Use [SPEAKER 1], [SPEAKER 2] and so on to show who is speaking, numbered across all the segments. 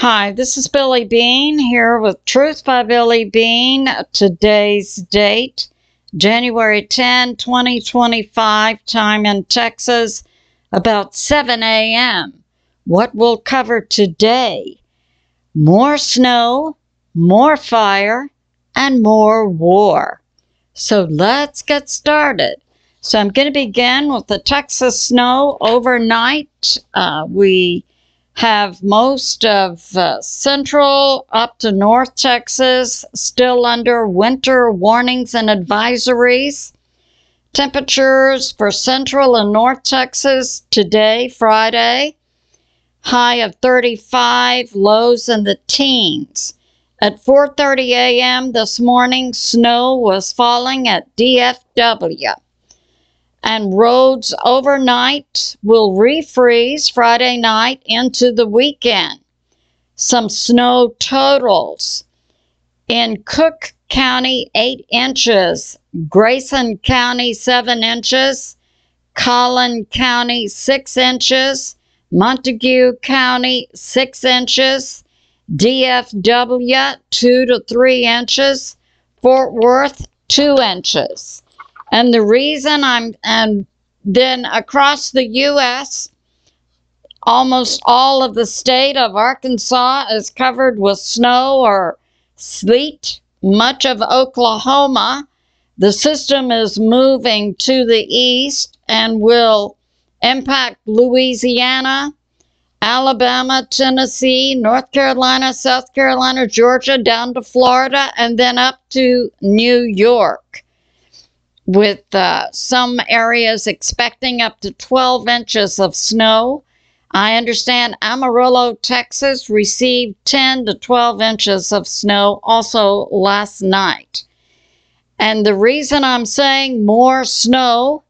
[SPEAKER 1] Hi, this is Billy Bean here with Truth by Billy Bean. Today's date, January 10, 2025, time in Texas, about 7 a.m. What we'll cover today: more snow, more fire, and more war. So let's get started. So I'm going to begin with the Texas snow overnight. We have most of central up to North Texas still under winter warnings and advisories. Temperatures for central and North Texas today, Friday, high of 35, lows in the teens. At 4:30 a.m. this morning, snow was falling at DFW. And roads overnight will refreeze Friday night into the weekend. Some snow totals: in Cook County, 8 inches, Grayson County, 7 inches, Collin County, 6 inches, Montague County, 6 inches, DFW, 2 to 3 inches, Fort Worth, 2 inches. And the reason and then across the U.S., almost all of the state of Arkansas is covered with snow or sleet. Much of Oklahoma, the system is moving to the east and will impact Louisiana, Alabama, Tennessee, North Carolina, South Carolina, Georgia, down to Florida, and then up to New York, with some areas expecting up to 12 inches of snow. I understand Amarillo, Texas received 10 to 12 inches of snow also last night. And the reason I'm saying more snow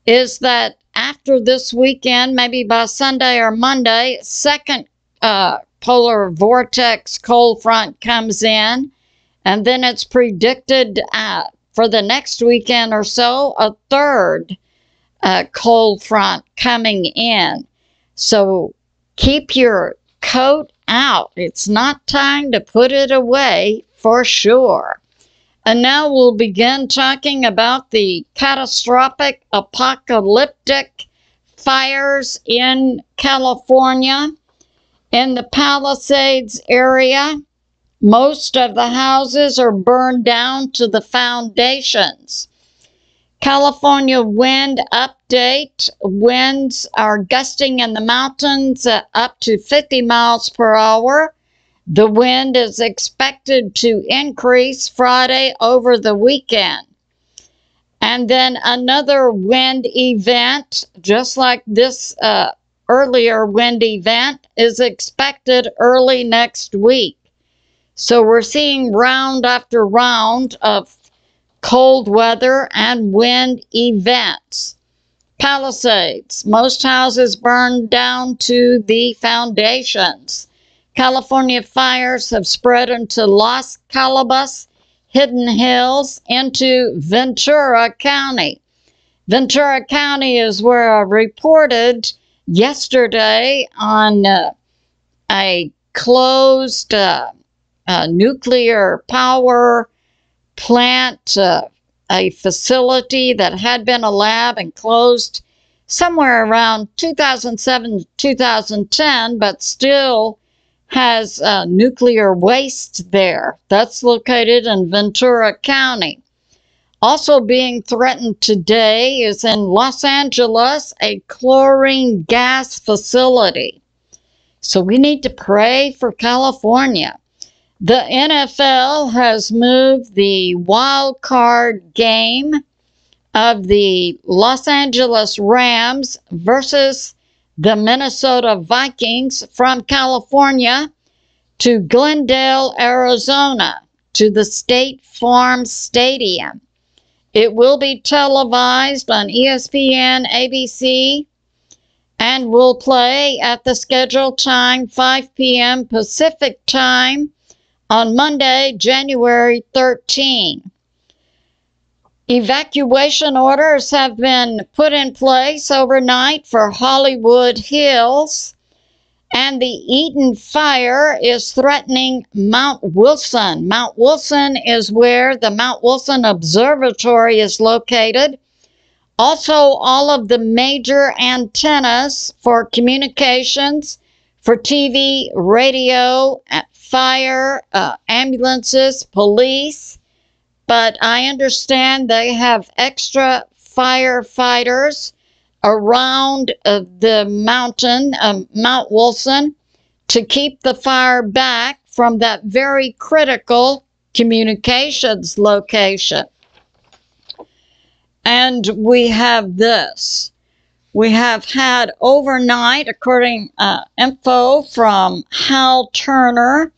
[SPEAKER 1] is that after this weekend, maybe by Sunday or Monday, second polar vortex cold front comes in, and then it's predicted for the next weekend or so, a third cold front coming in. So keep your coat out. It's not time to put it away for sure. And now we'll begin talking about the catastrophic, apocalyptic fires in California. In the Palisades area, most of the houses are burned down to the foundations. California wind update: winds are gusting in the mountains up to 50 miles per hour. The wind is expected to increase Friday over the weekend. And then another wind event, just like this earlier wind event, is expected early next week. So we're seeing round after round of cold weather and wind events. Palisades: most houses burned down to the foundations. California fires have spread into Las Calabas, Hidden Hills, into Ventura County. Ventura County is where I reported yesterday on a closed nuclear power plant, a facility that had been a lab and closed somewhere around 2007 2010, but still has nuclear waste there. That's located in Ventura County. Also being threatened today is in Los Angeles, a chlorine gas facility. So we need to pray for California. The NFL has moved the wild card game of the Los Angeles Rams versus the Minnesota Vikings from California to Glendale, Arizona, to the State Farm Stadium. It will be televised on ESPN, ABC, and will play at the scheduled time, 5 p.m. Pacific time, on Monday, January 13. Evacuation orders have been put in place overnight for Hollywood Hills, And the Eden fire is threatening Mount Wilson. Mount Wilson is where the Mount Wilson Observatory is located. Also, all of the major antennas for communications, for TV, radio, fire, ambulances, police. But I understand they have extra firefighters around the mountain, Mount Wilson, to keep the fire back from that very critical communications location. And we have this. We have had overnight, according info from Hal Turner,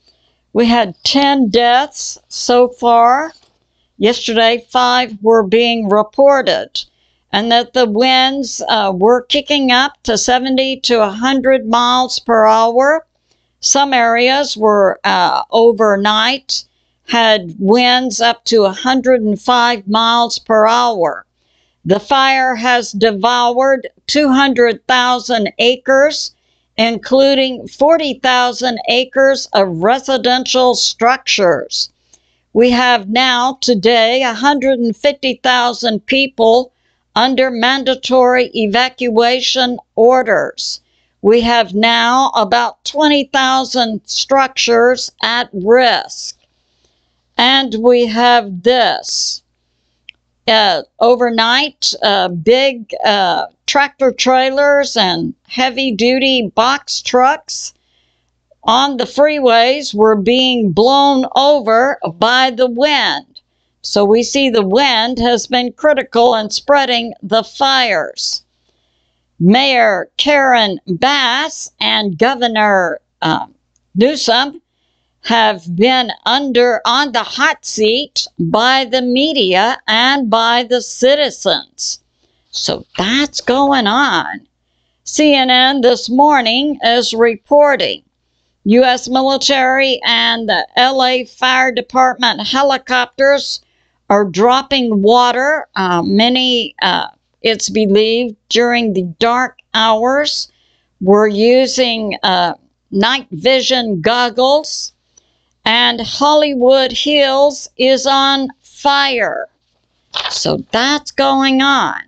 [SPEAKER 1] we had 10 deaths so far. Yesterday, 5 were being reported. And that the winds were kicking up to 70 to 100 miles per hour. Some areas were overnight had winds up to 105 miles per hour. The fire has devoured 200,000 acres, including 40,000 acres of residential structures. We have now today 150,000 people under mandatory evacuation orders. We have now about 20,000 structures at risk. And we have this. Overnight, big tractor trailers and heavy-duty box trucks on the freeways were being blown over by the wind. So we see the wind has been critical in spreading the fires. Mayor Karen Bass and Governor Newsom have been on the hot seat by the media and by the citizens. So that's going on. CNN this morning is reporting U.S. military and the LA Fire Department helicopters are dropping water. Many, it's believed, during the dark hours, were using night vision goggles. And Hollywood Hills is on fire. So that's going on.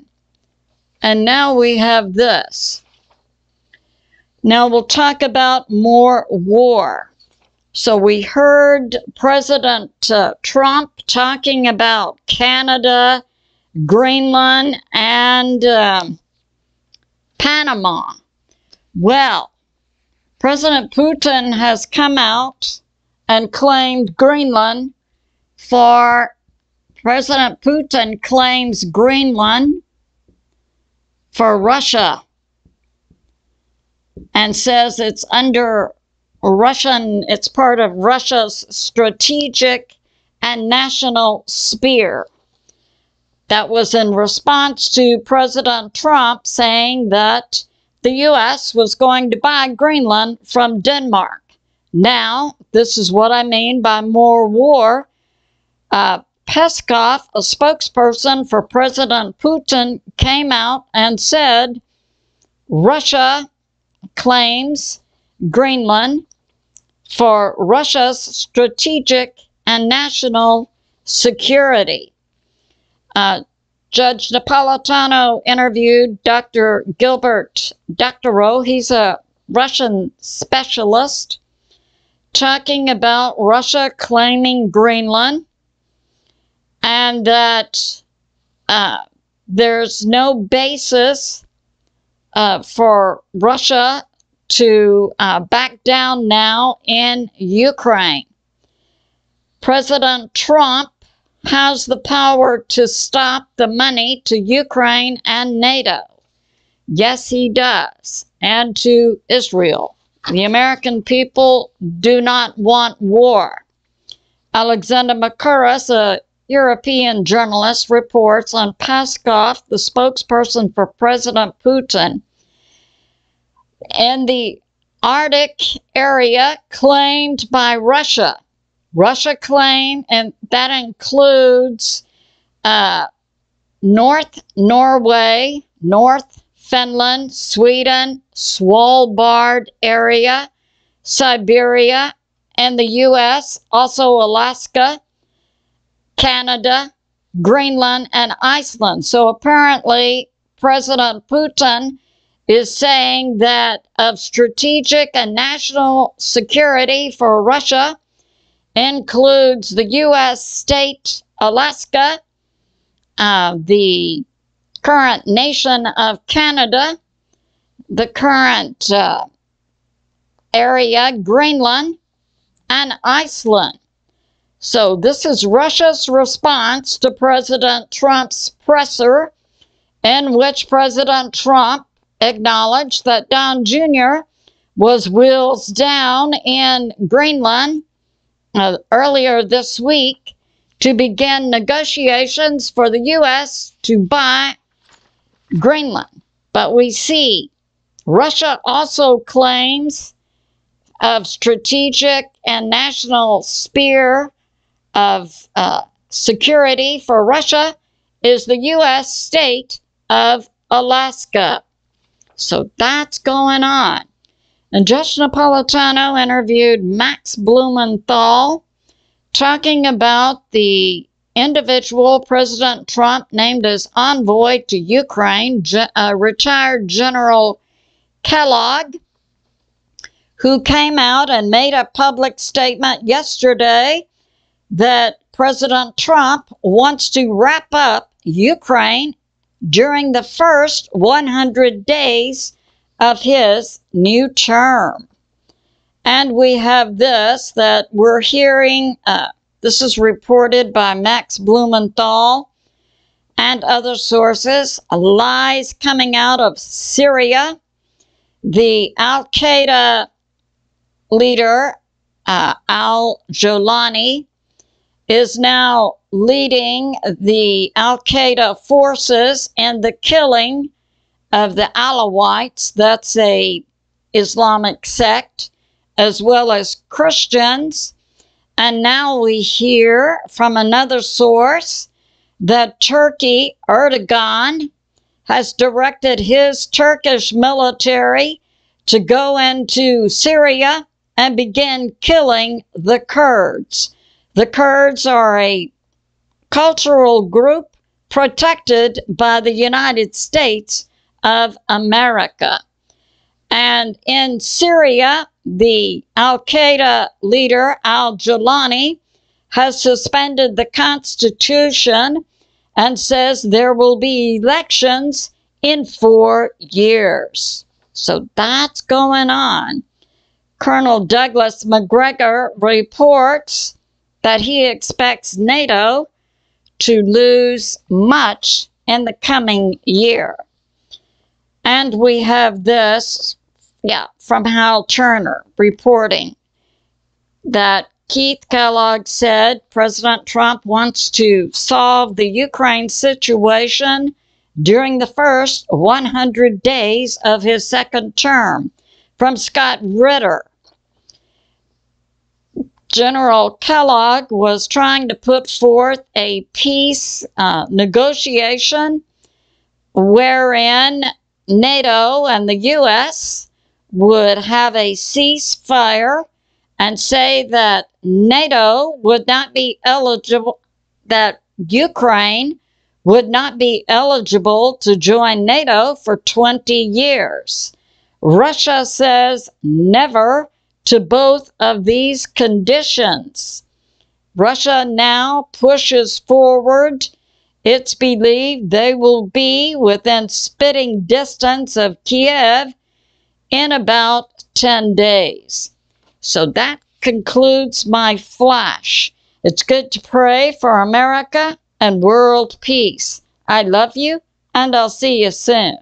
[SPEAKER 1] And now we have this. Now we'll talk about more war. So we heard President Trump talking about Canada, Greenland, and Panama. Well, President Putin has come out and claimed Greenland President Putin claims Greenland for Russia and says it's it's part of Russia's strategic and national sphere. That was in response to President Trump saying that the U.S. was going to buy Greenland from Denmark. Now, this is what I mean by more war. Peskov, a spokesperson for President Putin, came out and said Russia claims Greenland for Russia's strategic and national security. Judge Napolitano interviewed Dr. Gilbert Doctorow. He's a Russian specialist, talking about Russia claiming Greenland and that there's no basis for Russia to back down now in Ukraine. President Trump has the power to stop the money to Ukraine and NATO. Yes, he does. And to Israel. The American people do not want war. Alexander Makuras, a European journalist, reports on Peskov, the spokesperson for President Putin, in the Arctic area claimed by Russia. Russia claimed, and that includes North Norway, North Finland, Sweden, Svalbard area, Siberia, and the U.S., also Alaska, Canada, Greenland, and Iceland. So apparently, President Putin is saying that of strategic and national security for Russia includes the U.S. state Alaska, the current nation of Canada, the current area, Greenland, and Iceland. So this is Russia's response to President Trump's presser, in which President Trump acknowledged that Don Jr. was wheels down in Greenland earlier this week to begin negotiations for the U.S. to buy Greenland. But we see Russia also claims of strategic and national sphere of security for Russia is the U.S. state of Alaska. So that's going on. And Josh Napolitano interviewed Max Blumenthal, talking about the individual President Trump named as envoy to Ukraine, retired General Kellogg, who came out and made a public statement yesterday that President Trump wants to wrap up Ukraine during the first 100 days of his new term. And we have this that we're hearing, this is reported by Max Blumenthal and other sources, lies coming out of Syria. The Al-Qaeda leader, al-Jolani, is now leading the Al-Qaeda forces in the killing of the Alawites, that's a Islamic sect, as well as Christians. And now we hear from another source that Turkey, Erdogan, has directed his Turkish military to go into Syria and begin killing the Kurds. The Kurds are a cultural group protected by the United States of America. And in Syria, the Al-Qaeda leader, al-Jolani, has suspended the constitution and says there will be elections in 4 years. So that's going on. Colonel Douglas Macgregor reports that he expects NATO to lose much in the coming year. And we have this, from Hal Turner reporting that Keith Kellogg said President Trump wants to solve the Ukraine situation during the first 100 days of his second term. From Scott Ritter, General Kellogg was trying to put forth a peace negotiation wherein NATO and the U.S. would have a ceasefire and say that NATO would not be eligible, that Ukraine would not be eligible to join NATO for 20 years. Russia says never to both of these conditions. Russia now pushes forward. It's believed they will be within spitting distance of Kiev in about 10 days. So that concludes my flash. It's good to pray for America and world peace. I love you, and I'll see you soon.